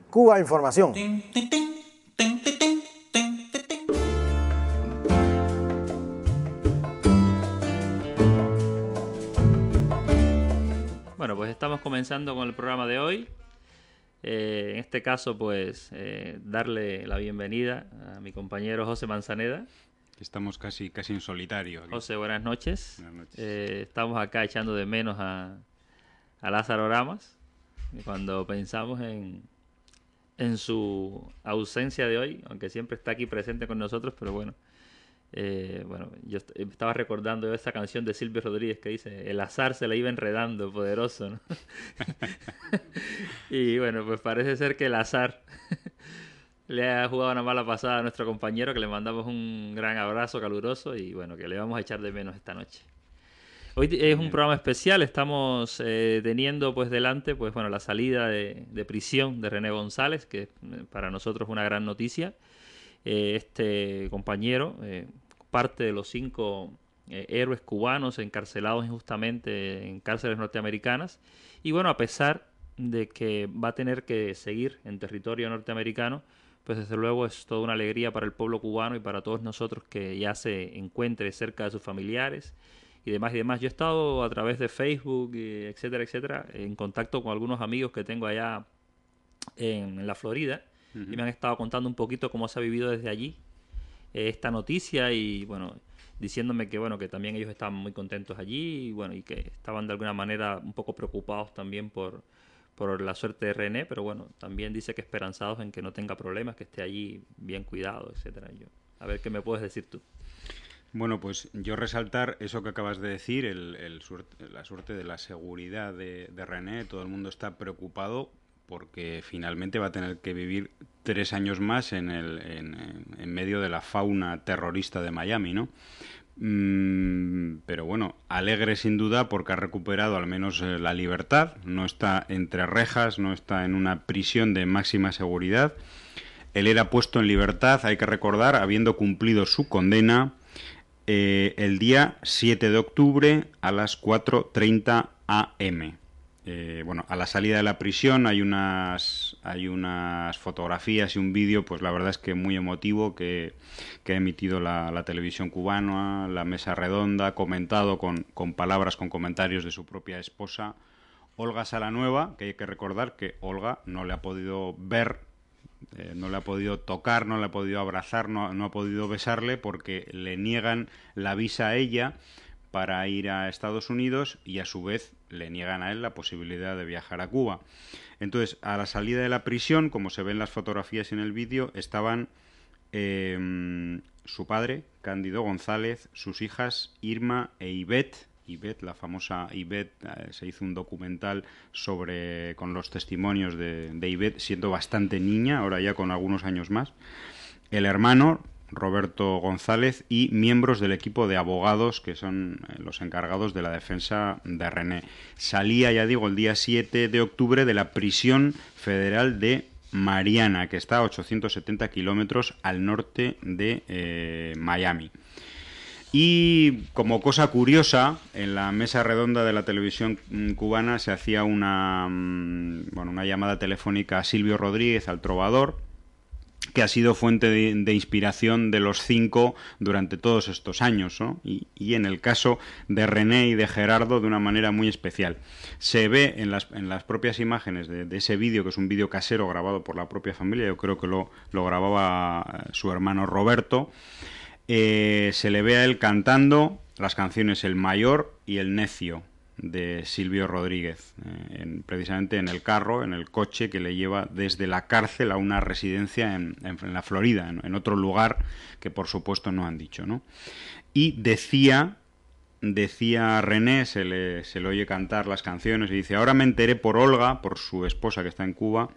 Cuba Información. Bueno, pues estamos comenzando con el programa de hoy. En este caso, pues, darle la bienvenida a mi compañero José Manzaneda. Estamos casi en solitario aquí. José, buenas noches. Buenas noches. Estamos acá echando de menos a Lázaro Ramas. Cuando pensamos en su ausencia de hoy, aunque siempre está aquí presente con nosotros, pero bueno. Yo estaba recordando esa canción de Silvio Rodríguez que dice: el azar se la iba enredando, poderoso, ¿no? Y bueno, pues parece ser que el azar le ha jugado una mala pasada a nuestro compañero, que le mandamos un gran abrazo caluroso y bueno, que le vamos a echar de menos esta noche. Hoy es un programa especial, estamos teniendo pues delante pues bueno la salida de prisión de René González, que para nosotros es una gran noticia. Este compañero, parte de los 5 héroes cubanos encarcelados injustamente en cárceles norteamericanas, y bueno, a pesar de que va a tener que seguir en territorio norteamericano, pues desde luego es toda una alegría para el pueblo cubano y para todos nosotros que ya se encuentre cerca de sus familiares y demás y demás. Yo he estado a través de Facebook, etcétera, etcétera, en contacto con algunos amigos que tengo allá en la Florida, y me han estado contando un poquito cómo se ha vivido desde allí esta noticia, y bueno, diciéndome que bueno, que también ellos estaban muy contentos allí y bueno, y que estaban de alguna manera un poco preocupados también por la suerte de René, pero bueno, también dice que esperanzados en que no tenga problemas, que esté allí bien cuidado, etcétera. A ver qué me puedes decir tú. Bueno, pues yo resaltar eso que acabas de decir, la suerte de la seguridad de René. Todo el mundo está preocupado porque finalmente va a tener que vivir 3 años más en medio de la fauna terrorista de Miami, ¿no? Pero bueno, alegre sin duda porque ha recuperado al menos la libertad, no está entre rejas, no está en una prisión de máxima seguridad. Él era puesto en libertad, hay que recordar, habiendo cumplido su condena el día 7 de octubre a las 4:30 am. Bueno, a la salida de la prisión hay unas fotografías y un vídeo, pues la verdad es que muy emotivo, que ha emitido la televisión cubana, la mesa redonda, comentado con palabras, con comentarios de su propia esposa, Olga Salanueva, que hay que recordar que Olga no le ha podido ver, no le ha podido tocar, no le ha podido abrazar, no ha podido besarle porque le niegan la visa a ella para ir a Estados Unidos y a su vez le niegan a él la posibilidad de viajar a Cuba. Entonces, a la salida de la prisión, como se ven en las fotografías y en el vídeo, estaban su padre, Cándido González, sus hijas Irma e Ivette, la famosa Ivette. Se hizo un documental con los testimonios de Ivette siendo bastante niña, ahora ya con algunos años más, el hermano Roberto González y miembros del equipo de abogados que son los encargados de la defensa de René. Salía, ya digo, el día 7 de octubre de la prisión federal de Mariana, que está a 870 kilómetros al norte de Miami. Y como cosa curiosa, en la mesa redonda de la televisión cubana se hacía una llamada telefónica a Silvio Rodríguez, al trovador, que ha sido fuente de inspiración de los 5 durante todos estos años, ¿no? Y en el caso de René y de Gerardo de una manera muy especial. Se ve en las propias imágenes de ese vídeo, que es un vídeo casero grabado por la propia familia, yo creo que lo grababa su hermano Roberto. Se le ve a él cantando las canciones El Mayor y El Necio de Silvio Rodríguez, precisamente en el carro, en el coche que le lleva desde la cárcel a una residencia en la Florida, en otro lugar que por supuesto no han dicho, ¿no? Y decía René, se le oye cantar las canciones y dice: ahora me enteré por Olga, por su esposa que está en Cuba,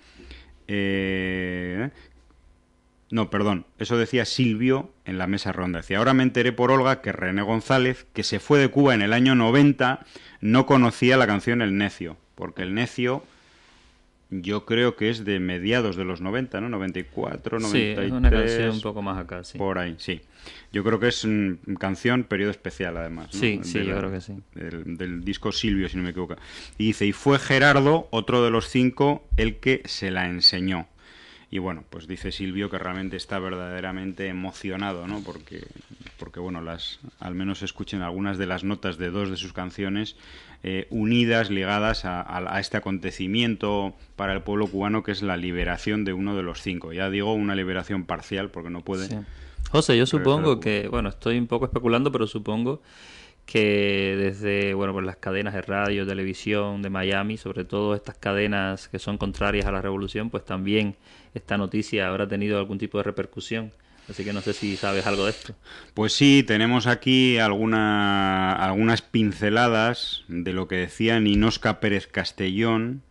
no, perdón, eso decía Silvio en la mesa ronda. Decía: ahora me enteré por Olga que René González, que se fue de Cuba en el año 90, no conocía la canción El Necio, porque El Necio yo creo que es de mediados de los 90, ¿no? 94, 93... Sí, es una canción un poco más acá, sí. Por ahí, sí. Yo creo que es una canción periodo especial, además, ¿no? Sí, sí, yo creo que sí. Del disco Silvio, si no me equivoco. Y dice, y fue Gerardo, otro de los 5, el que se la enseñó. Y bueno, pues dice Silvio que realmente está verdaderamente emocionado, ¿no? Porque bueno, al menos escuchen algunas de las notas de 2 de sus canciones unidas, ligadas a este acontecimiento para el pueblo cubano, que es la liberación de uno de los 5. Ya digo, una liberación parcial, porque no puede... Sí. José, yo supongo que, bueno, estoy un poco especulando, pero supongo que desde, bueno, pues las cadenas de radio, televisión de Miami, sobre todo estas cadenas que son contrarias a la revolución, pues también esta noticia habrá tenido algún tipo de repercusión. Así que no sé si sabes algo de esto. Pues sí, tenemos aquí algunas pinceladas de lo que decía Ninosca Pérez Castellón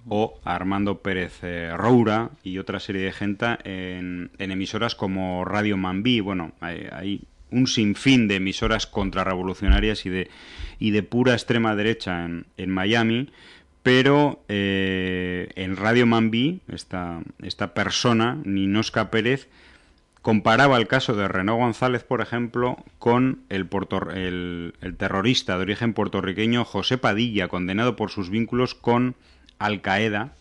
o Armando Pérez Roura y otra serie de gente en emisoras como Radio Mambí. Bueno, hay un sinfín de emisoras contrarrevolucionarias y de pura extrema derecha en Miami, pero en Radio Mambí esta persona, Ninosca Pérez, comparaba el caso de René González, por ejemplo, con el terrorista de origen puertorriqueño José Padilla, condenado por sus vínculos con Al-Qaeda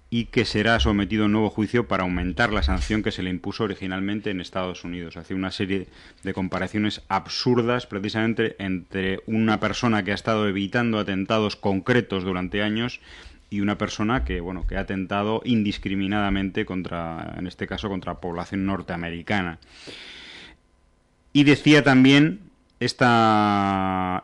y que será sometido a un nuevo juicio para aumentar la sanción que se le impuso originalmente en Estados Unidos. Hace una serie de comparaciones absurdas precisamente entre una persona que ha estado evitando atentados concretos durante años y una persona que, bueno, que ha atentado indiscriminadamente en este caso, contra la población norteamericana. Y decía también esta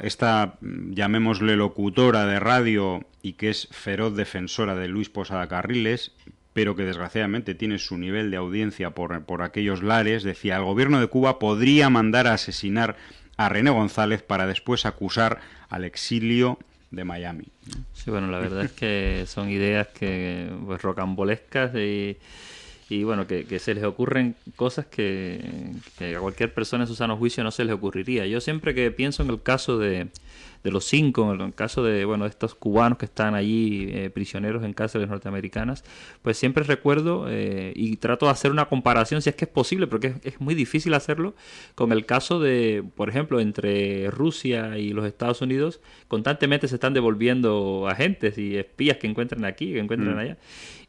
llamémosle locutora de radio y que es feroz defensora de Luis Posada Carriles, pero que desgraciadamente tiene su nivel de audiencia por aquellos lares, decía, el gobierno de Cuba podría mandar a asesinar a René González para después acusar al exilio de Miami. Sí, bueno, la verdad es que son ideas que pues rocambolescas y bueno, que se les ocurren cosas que a cualquier persona en su sano juicio no se les ocurriría. Yo siempre que pienso en el caso de los 5, en el caso de, bueno, de estos cubanos que están allí prisioneros en cárceles norteamericanas, pues siempre recuerdo y trato de hacer una comparación si es que es posible, porque es muy difícil hacerlo, con el caso de, por ejemplo, entre Rusia y los Estados Unidos, constantemente se están devolviendo agentes y espías que encuentran aquí, que encuentran allá.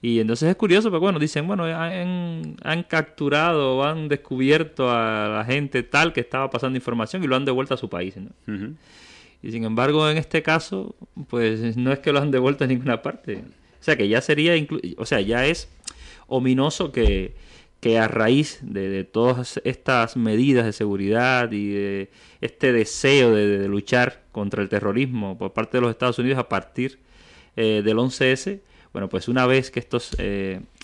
Y entonces es curioso, porque bueno, dicen, bueno, han capturado o han descubierto a la gente tal que estaba pasando información y lo han devuelto a su país, ¿no? Uh-huh. Y sin embargo, en este caso, pues no es que lo han devuelto a ninguna parte. O sea, que ya sería, ya es ominoso que a raíz de todas estas medidas de seguridad y de este deseo de luchar contra el terrorismo por parte de los Estados Unidos a partir del 11S, bueno, pues una vez que estos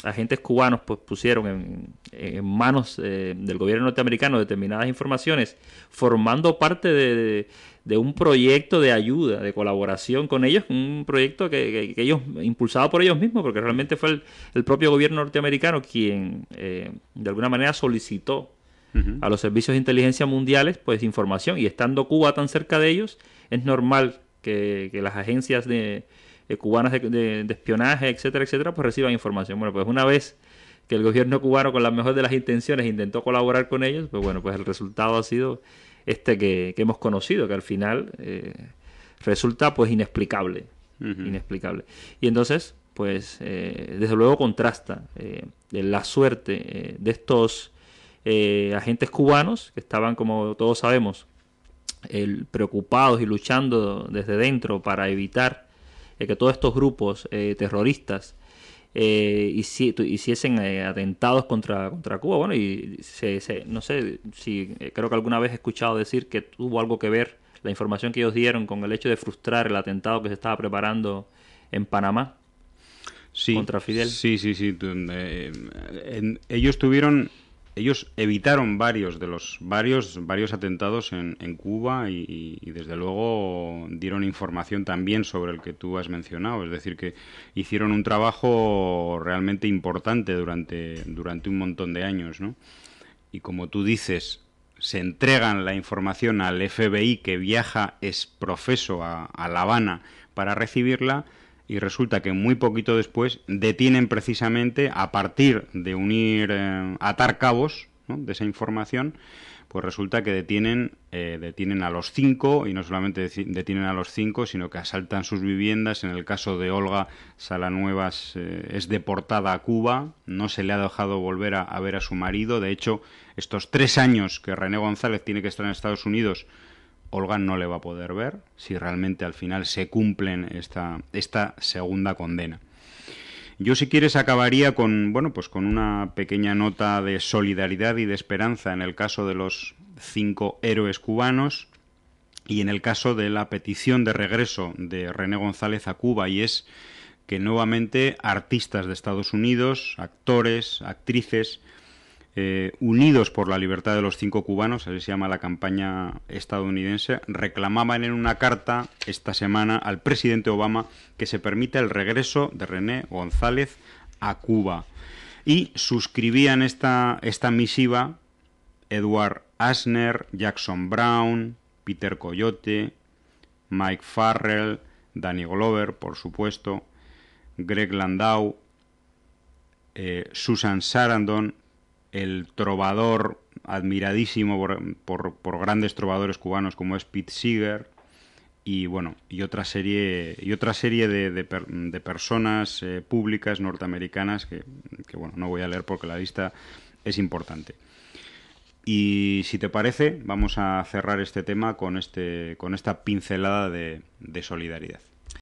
agentes cubanos pues pusieron en manos del gobierno norteamericano determinadas informaciones, formando parte de un proyecto de ayuda, de colaboración con ellos, un proyecto que ellos, impulsado por ellos mismos, porque realmente fue el propio gobierno norteamericano quien de alguna manera solicitó a los servicios de inteligencia mundiales pues información, y estando Cuba tan cerca de ellos, es normal que las agencias cubanas de espionaje, etcétera, etcétera, pues reciban información. Bueno, pues una vez que el gobierno cubano, con la mejor de las intenciones, intentó colaborar con ellos, pues bueno, pues el resultado ha sido que hemos conocido, que al final resulta pues inexplicable. Inexplicable. Y entonces, pues desde luego contrasta la suerte de estos agentes cubanos que estaban, como todos sabemos, preocupados y luchando desde dentro para evitar que todos estos grupos terroristas hiciesen atentados contra Cuba. Bueno, y no sé si creo que alguna vez he escuchado decir que tuvo algo que ver la información que ellos dieron con el hecho de frustrar el atentado que se estaba preparando en Panamá contra Fidel. Sí. Ellos evitaron varios atentados en Cuba y desde luego dieron información también sobre el que tú has mencionado. Es decir, que hicieron un trabajo realmente importante durante un montón de años, ¿no? Y como tú dices, se entregan la información al FBI, que viaja exprofeso a La Habana para recibirla, y resulta que muy poquito después detienen precisamente, a partir de unir, atar cabos, ¿no?, de esa información, pues resulta que detienen a los 5, y no solamente detienen a los 5, sino que asaltan sus viviendas. En el caso de Olga Salanuevas, es deportada a Cuba, no se le ha dejado volver a ver a su marido. De hecho, estos 3 años que René González tiene que estar en Estados Unidos, Olga no le va a poder ver, si realmente al final se cumplen esta segunda condena. Yo, si quieres, acabaría con, bueno, pues con una pequeña nota de solidaridad y de esperanza en el caso de los 5 héroes cubanos y en el caso de la petición de regreso de René González a Cuba, y es que nuevamente artistas de Estados Unidos, actores, actrices, unidos por la libertad de los 5 cubanos, así se llama la campaña estadounidense, reclamaban en una carta esta semana al presidente Obama que se permita el regreso de René González a Cuba. Y suscribían esta misiva Edward Asner, Jackson Brown, Peter Coyote, Mike Farrell, Danny Glover, por supuesto, Greg Landau, Susan Sarandon, el trovador admiradísimo por grandes trovadores cubanos como es Pete Seeger, y bueno, y otra serie de personas públicas norteamericanas que bueno, no voy a leer porque la lista es importante. Y si te parece, vamos a cerrar este tema con esta pincelada de solidaridad.